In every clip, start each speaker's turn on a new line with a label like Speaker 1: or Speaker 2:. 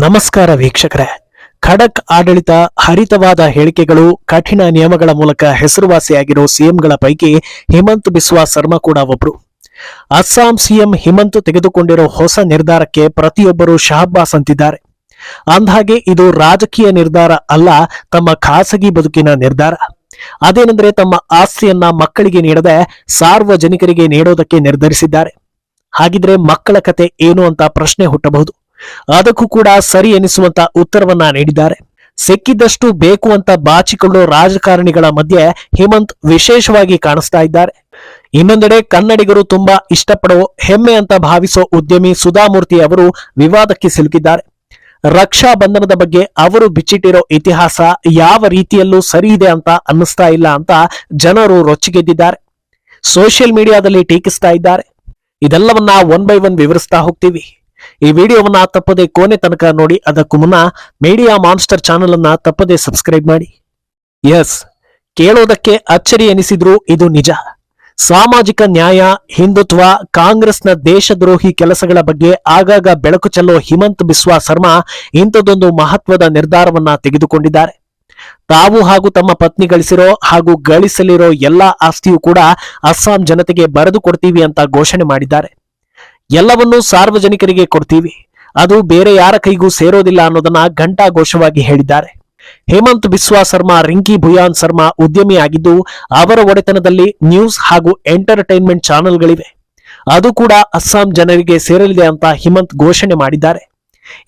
Speaker 1: ನಮಸ್ಕಾರ ವೀಕ್ಷಕರೇ. ಖಡಕ್ ಆಡಳಿತ, ಹರಿತವಾದ ಹೇಳಿಕೆಗಳು, ಕಠಿಣ ನಿಯಮಗಳ ಮೂಲಕ ಹೆಸರುವಾಸಿಯಾಗಿರೋ ಸಿಎಂಗಳ ಪೈಕಿ ಹಿಮಂತ್ ಬಿಸ್ವಾ ಸರ್ಮಾ ಕೂಡ ಒಬ್ರು. ಅಸ್ಸಾಂ ಸಿಎಂ ಹಿಮಂತ್ ತೆಗೆದುಕೊಂಡಿರೋ ಹೊಸ ನಿರ್ಧಾರಕ್ಕೆ ಪ್ರತಿಯೊಬ್ಬರು ಶಹಬ್ಬಾಸ್ ಅಂತಿದ್ದಾರೆ. ಅಂದಹಾಗೆ ಇದು ರಾಜಕೀಯ ನಿರ್ಧಾರ ಅಲ್ಲ, ತಮ್ಮ ಖಾಸಗಿ ಬದುಕಿನ ನಿರ್ಧಾರ. ಅದೇನೆಂದ್ರೆ ತಮ್ಮ ಆಸ್ತಿಯನ್ನ ಮಕ್ಕಳಿಗೆ ನೀಡದೆ ಸಾರ್ವಜನಿಕರಿಗೆ ನೀಡೋದಕ್ಕೆ ನಿರ್ಧರಿಸಿದ್ದಾರೆ. ಹಾಗಿದ್ರೆ ಮಕ್ಕಳ ಕತೆ ಏನು ಅಂತ ಪ್ರಶ್ನೆ ಹುಟ್ಟಬಹುದು. ಅದಕ್ಕೂ ಕೂಡ ಸರಿ ಎನಿಸುವಂತ ಉತ್ತರವನ್ನ ನೀಡಿದ್ದಾರೆ. ಸಿಕ್ಕಿದ್ದಷ್ಟು ಬೇಕು ಅಂತ ಬಾಚಿಕೊಳ್ಳೋ ರಾಜಕಾರಣಿಗಳ ಮಧ್ಯೆ ಹಿಮಂತ್ ವಿಶೇಷವಾಗಿ ಕಾಣಿಸ್ತಾ ಇದ್ದಾರೆ. ಇನ್ನೊಂದೆಡೆ ಕನ್ನಡಿಗರು ತುಂಬಾ ಇಷ್ಟಪಡೋ, ಹೆಮ್ಮೆ ಅಂತ ಭಾವಿಸೋ ಉದ್ಯಮಿ ಸುಧಾಮೂರ್ತಿ ಅವರು ವಿವಾದಕ್ಕೆ ಸಿಲುಕಿದ್ದಾರೆ. ರಕ್ಷಾ ಬಂಧನದ ಬಗ್ಗೆ ಅವರು ಬಿಚ್ಚಿಟ್ಟಿರೋ ಇತಿಹಾಸ ಯಾವ ರೀತಿಯಲ್ಲೂ ಸರಿ ಇದೆ ಅಂತ ಅನ್ನಿಸ್ತಾ ಇಲ್ಲ ಅಂತ ಜನರು ರೊಚ್ಚಿಗೆದ್ದಿದ್ದಾರೆ. ಸೋಷಿಯಲ್ ಮೀಡಿಯಾದಲ್ಲಿ ಟೀಕಿಸ್ತಾ ಇದ್ದಾರೆ. ಇದೆಲ್ಲವನ್ನ ಒನ್ ಬೈ ಒನ್ ವಿವರಿಸ್ತಾ ಹೋಗ್ತೀವಿ. ಈ ವಿಡಿಯೋವನ್ನ ತಪ್ಪದೆ ಕೊನೆ ತನಕ ನೋಡಿ. ಅದಕ್ಕೂ ಮುನ್ನ ಮೀಡಿಯಾ ಮಾನ್ಸ್ಟರ್ ಚಾನೆಲ್ ಅನ್ನ ತಪ್ಪದೆ ಸಬ್ಸ್ಕ್ರೈಬ್ ಮಾಡಿ. ಎಸ್, ಕೇಳೋದಕ್ಕೆ ಅಚ್ಚರಿ ಎನಿಸಿದ್ರು ಇದು ನಿಜ. ಸಾಮಾಜಿಕ ನ್ಯಾಯ, ಹಿಂದುತ್ವ, ಕಾಂಗ್ರೆಸ್ನ ದೇಶದ್ರೋಹಿ ಕೆಲಸಗಳ ಬಗ್ಗೆ ಆಗಾಗ ಬೆಳಕು ಚೆಲ್ಲೋ ಹಿಮಂತ್ ಬಿಸ್ವಾ ಸರ್ಮಾ ಇಂಥದ್ದೊಂದು ಮಹತ್ವದ ನಿರ್ಧಾರವನ್ನ ತೆಗೆದುಕೊಂಡಿದ್ದಾರೆ. ತಾವು ಹಾಗೂ ತಮ್ಮ ಪತ್ನಿ ಗಳಿಸಿರೋ ಹಾಗೂ ಗಳಿಸಲಿರೋ ಎಲ್ಲಾ ಆಸ್ತಿಯೂ ಕೂಡ ಅಸ್ಸಾಂ ಜನತೆಗೆ ಬರೆದು ಕೊಡ್ತೀವಿ ಅಂತ ಘೋಷಣೆ ಮಾಡಿದ್ದಾರೆ. ಎಲ್ಲವನ್ನೂ ಸಾರ್ವಜನಿಕರಿಗೆ ಕೊಡ್ತೀವಿ, ಅದು ಬೇರೆ ಯಾರ ಕೈಗೂ ಸೇರೋದಿಲ್ಲ ಅನ್ನೋದನ್ನ ಘಂಟಾಘೋಷವಾಗಿ ಹೇಳಿದ್ದಾರೆ. ಹೇಮಂತ್ ಬಿಸ್ವಾ ಸರ್ಮಾ ರಿಂಕಿ ಭುಯಾನ್ ಸರ್ಮಾ ಉದ್ಯಮಿಯಾಗಿದ್ದು ಅವರ ಒಡೆತನದಲ್ಲಿ ನ್ಯೂಸ್ ಹಾಗೂ ಎಂಟರ್ಟೈನ್ಮೆಂಟ್ ಚಾನೆಲ್ಗಳಿವೆ. ಅದು ಕೂಡ ಅಸ್ಸಾಂ ಜನರಿಗೆ ಸೇರಲಿದೆ ಅಂತ ಹಿಮಂತ್ ಘೋಷಣೆ ಮಾಡಿದ್ದಾರೆ.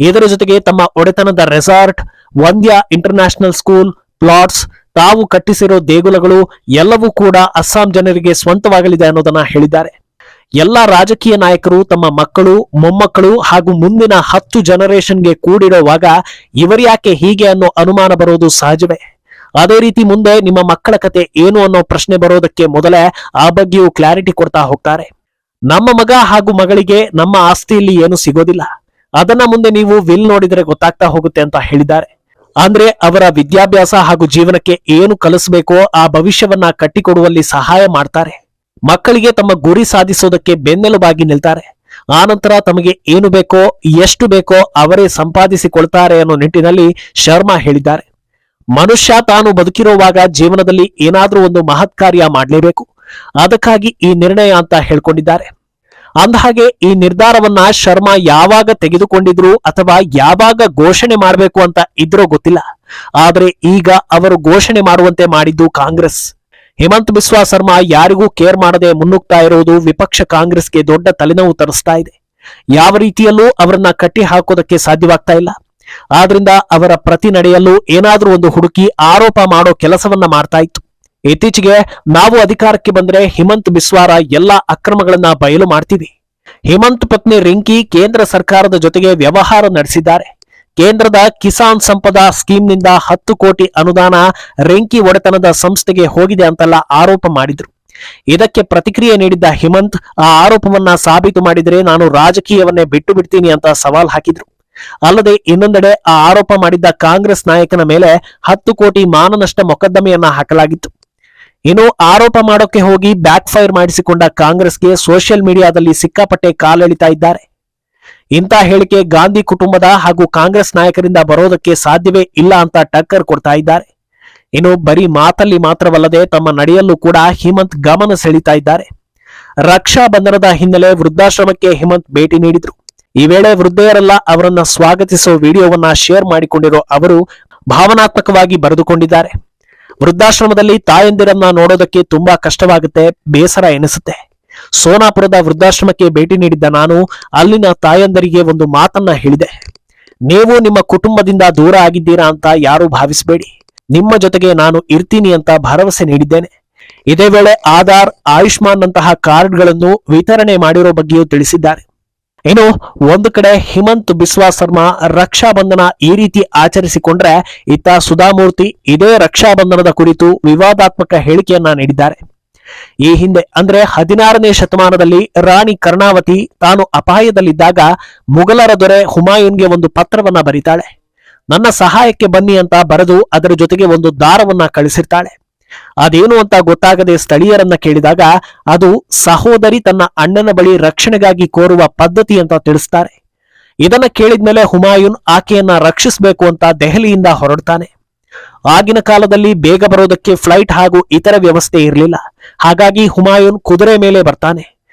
Speaker 1: ಇದರ ಜೊತೆಗೆ ತಮ್ಮ ಒಡೆತನದ ರೆಸಾರ್ಟ್, ವಂದ್ಯಾ ಇಂಟರ್ನ್ಯಾಷನಲ್ ಸ್ಕೂಲ್, ಪ್ಲಾಟ್ಸ್, ತಾವು ಕಟ್ಟಿಸಿರೋ ದೇಗುಲಗಳು ಎಲ್ಲವೂ ಕೂಡ ಅಸ್ಸಾಂ ಜನರಿಗೆ ಸ್ವಂತವಾಗಲಿದೆ ಅನ್ನೋದನ್ನ ಹೇಳಿದ್ದಾರೆ. ಎಲ್ಲ ರಾಜಕೀಯ ನಾಯಕರು ತಮ್ಮ ಮಕ್ಕಳು, ಮೊಮ್ಮಕ್ಕಳು ಹಾಗೂ ಮುಂದಿನ 10 ಜನರೇಷನ್ಗೆ ಕೂಡಿರುವಾಗ ಇವರ್ಯಾಕೆ ಹೀಗೆ ಅನ್ನೋ ಅನುಮಾನ ಬರೋದು ಸಹಜವೇ. ಅದೇ ರೀತಿ ಮುಂದೆ ನಿಮ್ಮ ಮಕ್ಕಳ ಕತೆ ಏನು ಅನ್ನೋ ಪ್ರಶ್ನೆ ಬರೋದಕ್ಕೆ ಮೊದಲೇ ಆ ಬಗ್ಗೆಯೂ ಕ್ಲಾರಿಟಿ ಕೊಡ್ತಾ ಹೋಗ್ತಾರೆ. ನಮ್ಮ ಮಗ ಹಾಗೂ ಮಗಳಿಗೆ ನಮ್ಮ ಆಸ್ತಿಯಲ್ಲಿ ಏನು ಸಿಗೋದಿಲ್ಲ, ಅದನ್ನ ಮುಂದೆ ನೀವು ವಿಲ್ ನೋಡಿದರೆ ಗೊತ್ತಾಗ್ತಾ ಹೋಗುತ್ತೆ ಅಂತ ಹೇಳಿದ್ದಾರೆ. ಅಂದ್ರೆ ಅವರ ವಿದ್ಯಾಭ್ಯಾಸ ಹಾಗೂ ಜೀವನಕ್ಕೆ ಏನು ಕಲಿಸಬೇಕೋ ಆ ಭವಿಷ್ಯವನ್ನ ಕಟ್ಟಿಕೊಡುವಲ್ಲಿ ಸಹಾಯ ಮಾಡ್ತಾರೆ. ಮಕ್ಕಳಿಗೆ ತಮ್ಮ ಗುರಿ ಸಾಧಿಸೋದಕ್ಕೆ ಬೆನ್ನೆಲುಬಾಗಿ ನಿಲ್ತಾರೆ. ಆನಂತರ ತಮಗೆ ಏನು ಬೇಕೋ, ಎಷ್ಟು ಬೇಕೋ ಅವರೇ ಸಂಪಾದಿಸಿಕೊಳ್ತಾರೆ ಅನ್ನೋ ನಿಟ್ಟಿನಲ್ಲಿ ಶರ್ಮಾ ಹೇಳಿದ್ದಾರೆ. ಮನುಷ್ಯ ತಾನು ಬದುಕಿರುವಾಗ ಜೀವನದಲ್ಲಿ ಏನಾದ್ರೂ ಒಂದು ಮಹತ್ ಕಾರ್ಯ ಮಾಡಲೇಬೇಕು, ಅದಕ್ಕಾಗಿ ಈ ನಿರ್ಣಯ ಅಂತ ಹೇಳ್ಕೊಂಡಿದ್ದಾರೆ. ಅಂದಹಾಗೆ ಈ ನಿರ್ಧಾರವನ್ನ ಶರ್ಮಾ ಯಾವಾಗ ತೆಗೆದುಕೊಂಡಿದ್ರು ಅಥವಾ ಯಾವಾಗ ಘೋಷಣೆ ಮಾಡಬೇಕು ಅಂತ ಇದ್ರೋ ಗೊತ್ತಿಲ್ಲ. ಆದ್ರೆ ಈಗ ಅವರು ಘೋಷಣೆ ಮಾಡುವಂತೆ ಮಾಡಿದ್ದು ಕಾಂಗ್ರೆಸ್. ಹಿಮಂತ್ ಬಿಸ್ವಾ ಸರ್ಮಾ ಯಾರಿಗೂ ಕೇರ್ ಮಾಡದೆ ಮುನ್ನುಗ್ತಾ ಇರುವುದು ವಿಪಕ್ಷ ಕಾಂಗ್ರೆಸ್ಗೆ ದೊಡ್ಡ ತಲೆನೋವು ತರಿಸ್ತಾ ಇದೆ. ಯಾವ ರೀತಿಯಲ್ಲೂ ಅವರನ್ನ ಕಟ್ಟಿ ಹಾಕೋದಕ್ಕೆ ಸಾಧ್ಯವಾಗ್ತಾ ಇಲ್ಲ. ಆದ್ರಿಂದ ಅವರ ಪ್ರತಿ ನಡೆಯಲ್ಲೂ ಏನಾದ್ರೂ ಒಂದು ಹುಡುಕಿ ಆರೋಪ ಮಾಡೋ ಕೆಲಸವನ್ನ ಮಾಡ್ತಾ ಇತ್ತು. ಇತ್ತೀಚೆಗೆ ನಾವು ಅಧಿಕಾರಕ್ಕೆ ಬಂದ್ರೆ ಹಿಮಂತ್ ಬಿಸ್ವಾರ ಎಲ್ಲಾ ಅಕ್ರಮಗಳನ್ನ ಬಯಲು ಮಾಡ್ತೀವಿ. ಹಿಮಂತ್ ಪತ್ನಿ ರಿಂಕಿ ಕೇಂದ್ರ ಸರ್ಕಾರದ ಜೊತೆಗೆ ವ್ಯವಹಾರ ನಡೆಸಿದ್ದಾರೆ. ಕೇಂದ್ರದ ಕಿಸಾನ್ ಸಂಪದ ಸ್ಕೀಮ್ನಿಂದ 10 ಕೋಟಿ ಅನುದಾನ ರಿಂಕಿ ಒಡೆತನದ ಸಂಸ್ಥೆಗೆ ಹೋಗಿದೆ ಅಂತೆಲ್ಲ ಆರೋಪ ಮಾಡಿದ್ರು. ಇದಕ್ಕೆ ಪ್ರತಿಕ್ರಿಯೆ ನೀಡಿದ್ದ ಹಿಮಂತ್ ಆ ಆರೋಪವನ್ನ ಸಾಬೀತು ಮಾಡಿದರೆ ನಾನು ರಾಜಕೀಯವನ್ನೇ ಬಿಟ್ಟು ಬಿಡ್ತೀನಿ ಅಂತ ಸವಾಲ್ ಹಾಕಿದ್ರು. ಅಲ್ಲದೆ ಇನ್ನೊಂದೆಡೆ ಆ ಆರೋಪ ಮಾಡಿದ್ದ ಕಾಂಗ್ರೆಸ್ ನಾಯಕನ ಮೇಲೆ 10 ಕೋಟಿ ಮಾನನಷ್ಟ ಮೊಕದ್ದಮೆಯನ್ನ ಹಾಕಲಾಗಿತ್ತು. ಇನ್ನು ಆರೋಪ ಮಾಡೋಕೆ ಹೋಗಿ ಬ್ಯಾಕ್ ಫೈರ್ ಮಾಡಿಸಿಕೊಂಡ ಕಾಂಗ್ರೆಸ್ಗೆ ಸೋಷಿಯಲ್ ಮೀಡಿಯಾದಲ್ಲಿ ಸಿಕ್ಕಾಪಟ್ಟೆ ಕಾಲೆಳಿತಾ ಇದ್ದಾರೆ. ಇಂಥ ಹೇಳಿಕೆ ಗಾಂಧಿ ಕುಟುಂಬದ ಹಾಗೂ ಕಾಂಗ್ರೆಸ್ ನಾಯಕರಿಂದ ಬರೋದಕ್ಕೆ ಸಾಧ್ಯವೇ ಇಲ್ಲ ಅಂತ ಟಕ್ಕರ್ ಕೊಡ್ತಾ ಇದ್ದಾರೆ. ಇನ್ನು ಬರೀ ಮಾತಲ್ಲಿ ಮಾತ್ರವಲ್ಲದೆ ತಮ್ಮ ನಡೆಯಲ್ಲೂ ಕೂಡ ಹಿಮಂತ್ ಗಮನ ಸೆಳೀತಾ ಇದ್ದಾರೆ. ರಕ್ಷಾ ಬಂಧನದ ಹಿನ್ನೆಲೆ ವೃದ್ಧಾಶ್ರಮಕ್ಕೆ ಹಿಮಂತ್ ಭೇಟಿ ನೀಡಿದ್ರು. ಈ ವೇಳೆ ವೃದ್ಧೆಯರೆಲ್ಲ ಅವರನ್ನ ಸ್ವಾಗತಿಸೋ ವಿಡಿಯೋವನ್ನ ಶೇರ್ ಮಾಡಿಕೊಂಡಿರೋ ಅವರು ಭಾವನಾತ್ಮಕವಾಗಿ ಬರೆದುಕೊಂಡಿದ್ದಾರೆ. ವೃದ್ಧಾಶ್ರಮದಲ್ಲಿ ತಾಯಂದಿರನ್ನ ನೋಡೋದಕ್ಕೆ ತುಂಬಾ ಕಷ್ಟವಾಗುತ್ತೆ, ಬೇಸರ ಎನಿಸುತ್ತೆ. ಸೋನಾಪುರದ ವೃದ್ಧಾಶ್ರಮಕ್ಕೆ ಭೇಟಿ ನೀಡಿದ್ದ ನಾನು ಅಲ್ಲಿನ ತಾಯಂದರಿಗೆ ಒಂದು ಮಾತನ್ನ ಹೇಳಿದೆ. ನೀವು ನಿಮ್ಮ ಕುಟುಂಬದಿಂದ ದೂರ ಆಗಿದ್ದೀರಾ ಅಂತ ಯಾರು ಭಾವಿಸಬೇಡಿ, ನಿಮ್ಮ ಜೊತೆಗೆ ನಾನು ಇರ್ತೀನಿ ಅಂತ ಭರವಸೆ ನೀಡಿದ್ದೇನೆ. ಇದೇ ವೇಳೆ ಆಧಾರ್, ಆಯುಷ್ಮಾನ್ ನಂತಹ ಕಾರ್ಡ್ಗಳನ್ನು ವಿತರಣೆ ಮಾಡಿರೋ ಬಗ್ಗೆಯೂ ತಿಳಿಸಿದ್ದಾರೆ. ಇನ್ನು ಒಂದು ಕಡೆ ಹಿಮಂತ್ ಬಿಸ್ವಾ ಸರ್ಮಾ ರಕ್ಷಾ ಬಂಧನ ಈ ರೀತಿ ಆಚರಿಸಿಕೊಂಡ್ರೆ, ಇತ್ತ ಸುಧಾಮೂರ್ತಿ ಇದೇ ರಕ್ಷಾ ಬಂಧನದ ಕುರಿತು ವಿವಾದಾತ್ಮಕ ಹೇಳಿಕೆಯನ್ನ ನೀಡಿದ್ದಾರೆ. ಈ ಹಿಂದೆ ಅಂದ್ರೆ 16ನೇ ಶತಮಾನದಲ್ಲಿ ರಾಣಿ ಕರ್ಣಾವತಿ ತಾನು ಅಪಾಯದಲ್ಲಿದ್ದಾಗ ಮುಘಲರ ದೊರೆ ಹುಮಾಯೂನ್ಗೆ ಒಂದು ಪತ್ರವನ್ನ ಬರೀತಾಳೆ. ನನ್ನ ಸಹಾಯಕ್ಕೆ ಬನ್ನಿ ಅಂತ ಬರೆದು ಅದರ ಜೊತೆಗೆ ಒಂದು ದಾರವನ್ನ ಕಳಿಸಿರ್ತಾಳೆ. ಅದೇನು ಅಂತ ಗೊತ್ತಾಗದೆ ಸ್ಥಳೀಯರನ್ನ ಕೇಳಿದಾಗ ಅದು ಸಹೋದರಿ ತನ್ನ ಅಣ್ಣನ ಬಳಿ ರಕ್ಷಣೆಗಾಗಿ ಕೋರುವ ಪದ್ಧತಿ ಅಂತ ತಿಳಿಸ್ತಾರೆ. ಇದನ್ನ ಕೇಳಿದ್ಮೇಲೆ ಹುಮಾಯೂನ್ ಆಕೆಯನ್ನ ರಕ್ಷಿಸಬೇಕು ಅಂತ ದೆಹಲಿಯಿಂದ ಹೊರಡ್ತಾನೆ. ಆಗಿನ ಕಾಲದಲ್ಲಿ ಬೇಗ ಬರೋದಕ್ಕೆ ಫ್ಲೈಟ್ ಹಾಗೂ ಇತರ ವ್ಯವಸ್ಥೆ ಇರಲಿಲ್ಲ. ಹಾಗಾಗಿ ಹುಮಾಯೂನ್ ಕುದುರೆ ಮೇಲೆ ಬರ್ತಾನೆ.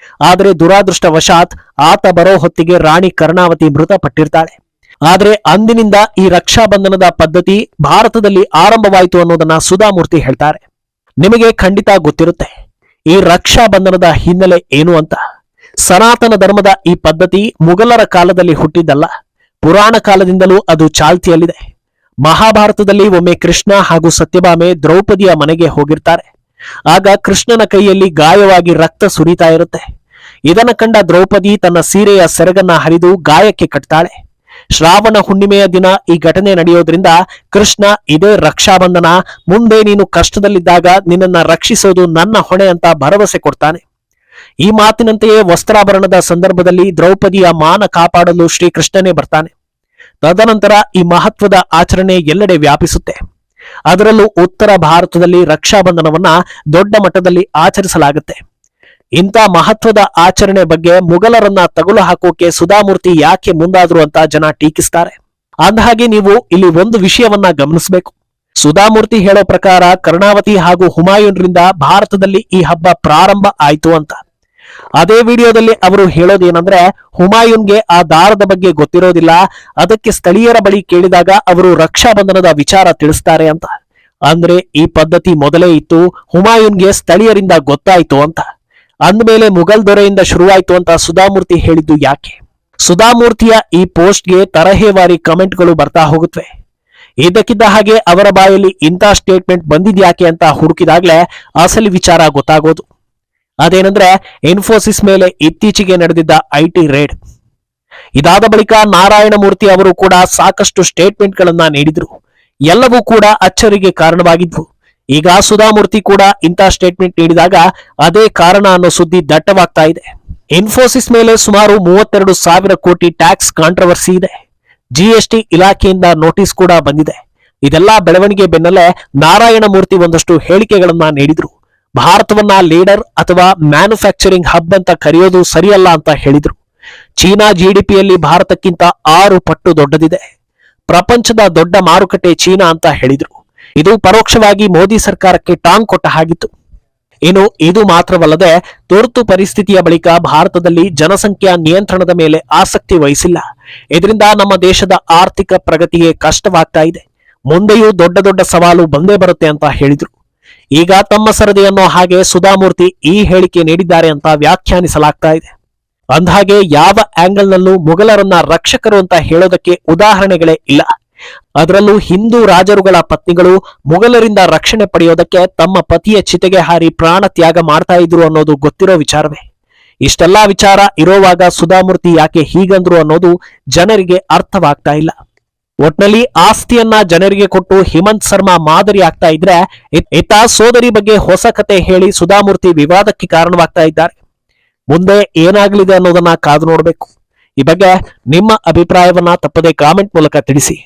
Speaker 1: ಆದರೆ ದುರಾದೃಷ್ಟವಶಾತ್ ಆತ ಬರೋ ಹೊತ್ತಿಗೆ ರಾಣಿ ಕರ್ಣಾವತಿ ಮೃತಪಟ್ಟಿರ್ತಾಳೆ. ಆದ್ರೆ ಅಂದಿನಿಂದ ಈ ರಕ್ಷಾ ಬಂಧನದ ಪದ್ಧತಿ ಭಾರತದಲ್ಲಿ ಆರಂಭವಾಯಿತು ಅನ್ನೋದನ್ನ ಸುಧಾಮೂರ್ತಿ ಹೇಳ್ತಾರೆ. ನಿಮಗೆ ಖಂಡಿತ ಗೊತ್ತಿರುತ್ತೆ ಈ ರಕ್ಷಾ ಬಂಧನದ ಹಿನ್ನೆಲೆ ಏನು ಅಂತ. ಸನಾತನ ಧರ್ಮದ ಈ ಪದ್ಧತಿ ಮುಘಲರ ಕಾಲದಲ್ಲಿ ಹುಟ್ಟಿದ್ದಲ್ಲ, ಪುರಾಣ ಕಾಲದಿಂದಲೂ ಅದು ಚಾಲ್ತಿಯಲ್ಲಿದೆ. ಮಹಾಭಾರತದಲ್ಲಿ ಒಮ್ಮೆ ಕೃಷ್ಣ ಹಾಗೂ ಸತ್ಯಭಾಮೆ ದ್ರೌಪದಿಯ ಮನೆಗೆ ಹೋಗಿರ್ತಾರೆ. ಆಗ ಕೃಷ್ಣನ ಕೈಯಲ್ಲಿ ಗಾಯವಾಗಿ ರಕ್ತ ಸುರಿತಾ ಇರುತ್ತೆ. ಇದನ್ನ ಕಂಡ ದ್ರೌಪದಿ ತನ್ನ ಸೀರೆಯ ಸೆರಗನ್ನ ಹರಿದು ಗಾಯಕ್ಕೆ ಕಟ್ತಾಳೆ. ಶ್ರಾವಣ ಹುಣ್ಣಿಮೆಯ ದಿನ ಈ ಘಟನೆ ನಡೆಯೋದ್ರಿಂದ ಕೃಷ್ಣ ಇದೇ ರಕ್ಷಾಬಂಧನ, ಮುಂದೆ ನೀನು ಕಷ್ಟದಲ್ಲಿದ್ದಾಗ ನಿನ್ನನ್ನ ರಕ್ಷಿಸೋದು ನನ್ನ ಹೊಣೆ ಅಂತ ಭರವಸೆ ಕೊಡ್ತಾನೆ. ಈ ಮಾತಿನಂತೆಯೇ ವಸ್ತ್ರಾಭರಣದ ಸಂದರ್ಭದಲ್ಲಿ ದ್ರೌಪದಿಯ ಮಾನ ಕಾಪಾಡಲು ಶ್ರೀಕೃಷ್ಣನೇ ಬರ್ತಾನೆ. ತದನಂತರ ಈ ಮಹತ್ವದ ಆಚರಣೆ ಎಲ್ಲೆಡೆ ವ್ಯಾಪಿಸುತ್ತೆ. ಅದರಲ್ಲೂ ಉತ್ತರ ಭಾರತದಲ್ಲಿ ರಕ್ಷಾಬಂಧನವನ್ನ ದೊಡ್ಡ ಮಟ್ಟದಲ್ಲಿ ಆಚರಿಸಲಾಗುತ್ತೆ. ಇಂಥ ಮಹತ್ವದ ಆಚರಣೆ ಬಗ್ಗೆ ಮುಘಲರನ್ನ ತಗುಲು ಹಾಕೋಕೆ ಸುಧಾಮೂರ್ತಿ ಯಾಕೆ ಮುಂದಾದ್ರು ಅಂತ ಜನ ಟೀಕಿಸ್ತಾರೆ. ಅಂದಹಾಗೆ ನೀವು ಇಲ್ಲಿ ಒಂದು ವಿಷಯವನ್ನ ಗಮನಿಸಬೇಕು. ಸುಧಾಮೂರ್ತಿ ಹೇಳೋ ಪ್ರಕಾರ ಕರ್ಣಾವತಿ ಹಾಗೂ ಹುಮಾಯೂನ್ರಿಂದ ಭಾರತದಲ್ಲಿ ಈ ಹಬ್ಬ ಪ್ರಾರಂಭ ಆಯ್ತು ಅಂತ. ಅದೇ ವಿಡಿಯೋದಲ್ಲಿ ಅವರು ಹೇಳೋದೇನಂದ್ರೆ ಹುಮಾಯೂನ್ಗೆ ಆ ದಾರದ ಬಗ್ಗೆ ಗೊತ್ತಿರೋದಿಲ್ಲ, ಅದಕ್ಕೆ ಸ್ಥಳೀಯರ ಬಳಿ ಕೇಳಿದಾಗ ಅವರು ರಕ್ಷಾಬಂಧನದ ವಿಚಾರ ತಿಳಿಸ್ತಾರೆ ಅಂತ. ಅಂದ್ರೆ ಈ ಪದ್ಧತಿ ಮೊದಲೇ ಇತ್ತು, ಹುಮಾಯೂನ್ಗೆ ಸ್ಥಳೀಯರಿಂದ ಗೊತ್ತಾಯ್ತು ಅಂತ. ಅಂದ್ಮೇಲೆ ಮುಘಲ್ ದೊರೆಯಿಂದ ಶುರುವಾಯ್ತು ಅಂತ ಸುಧಾಮೂರ್ತಿ ಹೇಳಿದ್ದು ಯಾಕೆ? ಸುಧಾಮೂರ್ತಿಯ ಈ ಪೋಸ್ಟ್ಗೆ ತರಹೇವಾರಿ ಕಮೆಂಟ್ಗಳು ಬರ್ತಾ ಹೋಗುತ್ತವೆ. ಇದಕ್ಕಿದ್ದ ಹಾಗೆ ಅವರ ಬಾಯಲ್ಲಿ ಇಂಥ ಸ್ಟೇಟ್ಮೆಂಟ್ ಬಂದಿದ್ಯಾಕೆ ಅಂತ ಹುಡುಕಿದಾಗ್ಲೇ ಅಸಲಿ ವಿಚಾರ ಗೊತ್ತಾಗೋದು. ಅದೇನಂದ್ರೆ ಇನ್ಫೋಸಿಸ್ ಮೇಲೆ ಇತ್ತೀಚೆಗೆ ನಡೆದಿದ್ದ ಐಟಿ ರೇಡ್. ಇದಾದ ಬಳಿಕ ನಾರಾಯಣಮೂರ್ತಿ ಅವರು ಕೂಡ ಸಾಕಷ್ಟು ಸ್ಟೇಟ್ಮೆಂಟ್ ಗಳನ್ನ ನೀಡಿದ್ರು. ಎಲ್ಲವೂ ಕೂಡ ಅಚ್ಚರಿಗೆ ಕಾರಣವಾಗಿದ್ವು. ಈಗ ಸುಧಾಮೂರ್ತಿ ಕೂಡ ಇಂಥ ಸ್ಟೇಟ್ಮೆಂಟ್ ನೀಡಿದಾಗ ಅದೇ ಕಾರಣ ಅನ್ನೋ ಸುದ್ದಿ ದಟ್ಟವಾಗ್ತಾ ಇದೆ. ಇನ್ಫೋಸಿಸ್ ಮೇಲೆ ಸುಮಾರು 32,000 ಕೋಟಿ ಟ್ಯಾಕ್ಸ್ ಕಾಂಟ್ರವರ್ಸಿ ಇದೆ. ಜಿಎಸ್ಟಿ ಇಲಾಖೆಯಿಂದ ನೋಟಿಸ್ ಕೂಡ ಬಂದಿದೆ. ಇದೆಲ್ಲ ಬೆಳವಣಿಗೆ ಬೆನ್ನಲ್ಲೇ ನಾರಾಯಣಮೂರ್ತಿ ಒಂದಷ್ಟು ಹೇಳಿಕೆಗಳನ್ನ ನೀಡಿದ್ರು. ಭಾರತವನ್ನ ಲೀಡರ್ ಅಥವಾ ಮ್ಯಾನುಫ್ಯಾಕ್ಚರಿಂಗ್ ಹಬ್ ಅಂತ ಕರೆಯೋದು ಸರಿಯಲ್ಲ ಅಂತ ಹೇಳಿದ್ರು. ಚೀನಾ ಜಿಡಿಪಿಯಲ್ಲಿ ಭಾರತಕ್ಕಿಂತ 6 ಪಟ್ಟು ದೊಡ್ಡದಿದೆ. ಪ್ರಪಂಚದ ದೊಡ್ಡ ಮಾರುಕಟ್ಟೆ ಚೀನಾ ಅಂತ ಹೇಳಿದ್ರು. ಇದು ಪರೋಕ್ಷವಾಗಿ ಮೋದಿ ಸರ್ಕಾರಕ್ಕೆ ಟಾಂಗ್ ಕೊಟ್ಟ ಹಾಗಿತ್ತು. ಇನ್ನು ಇದು ಮಾತ್ರವಲ್ಲದೆ ತುರ್ತು ಪರಿಸ್ಥಿತಿಯ ಬಳಿಕ ಭಾರತದಲ್ಲಿ ಜನಸಂಖ್ಯಾ ನಿಯಂತ್ರಣದ ಮೇಲೆ ಆಸಕ್ತಿ ವಹಿಸಿಲ್ಲ. ಇದರಿಂದ ನಮ್ಮ ದೇಶದ ಆರ್ಥಿಕ ಪ್ರಗತಿಗೆ ಕಷ್ಟವಾಗ್ತಾ ಇದೆ. ಮುಂದೆಯೂ ದೊಡ್ಡ ದೊಡ್ಡ ಸವಾಲು ಬಂದೇ ಬರುತ್ತೆ ಅಂತ ಹೇಳಿದ್ರು. ಈಗ ತಮ್ಮ ಸರದಿಯನ್ನು ಹಾಗೆ ಸುಧಾಮೂರ್ತಿ ಈ ಹೇಳಿಕೆ ನೀಡಿದ್ದಾರೆ ಅಂತ ವ್ಯಾಖ್ಯಾನಿಸಲಾಗ್ತಾ ಇದೆ. ಅಂದಹಾಗೆ ಯಾವ ಆಂಗಲ್ ನಲ್ಲೂ ಮುಘಲರನ್ನ ರಕ್ಷಕರು ಅಂತ ಹೇಳೋದಕ್ಕೆ ಉದಾಹರಣೆಗಳೇ ಇಲ್ಲ. ಅದರಲ್ಲೂ ಹಿಂದೂ ರಾಜರುಗಳ ಪತ್ನಿಗಳು ಮುಘಲರಿಂದ ರಕ್ಷಣೆ ಪಡೆಯೋದಕ್ಕೆ ತಮ್ಮ ಪತಿಯ ಚಿತೆಗೆ ಹಾರಿ ಪ್ರಾಣ ತ್ಯಾಗ ಮಾಡ್ತಾ ಇದ್ರು ಅನ್ನೋದು ಗೊತ್ತಿರೋ ವಿಚಾರವೇ. ಇಷ್ಟೆಲ್ಲಾ ವಿಚಾರ ಇರೋವಾಗ ಸುಧಾಮೂರ್ತಿ ಯಾಕೆ ಹೀಗಂದ್ರು ಅನ್ನೋದು ಜನರಿಗೆ ಅರ್ಥವಾಗ್ತಾ ಇಲ್ಲ. ಒಟ್ನಲ್ಲಿ ಆಸ್ತಿಯನ್ನ ಜನರಿಗೆ ಕೊಟ್ಟು ಹಿಮಂತ್ ಶರ್ಮಾ ಮಾದರಿ ಆಗ್ತಾ ಇದ್ರೆ, ಇತ್ತ ಸೋದರಿ ಬಗ್ಗೆ ಹೊಸ ಕತೆ ಹೇಳಿ ಸುಧಾಮೂರ್ತಿ ವಿವಾದಕ್ಕೆ ಕಾರಣವಾಗ್ತಾ ಇದ್ದಾರೆ. ಮುಂದೆ ಏನಾಗಲಿದೆ ಅನ್ನೋದನ್ನ ಕಾದು ನೋಡಬೇಕು. ಈ ಬಗ್ಗೆ ನಿಮ್ಮ ಅಭಿಪ್ರಾಯವನ್ನ ತಪ್ಪದೆ ಕಾಮೆಂಟ್ ಮೂಲಕ ತಿಳಿಸಿ.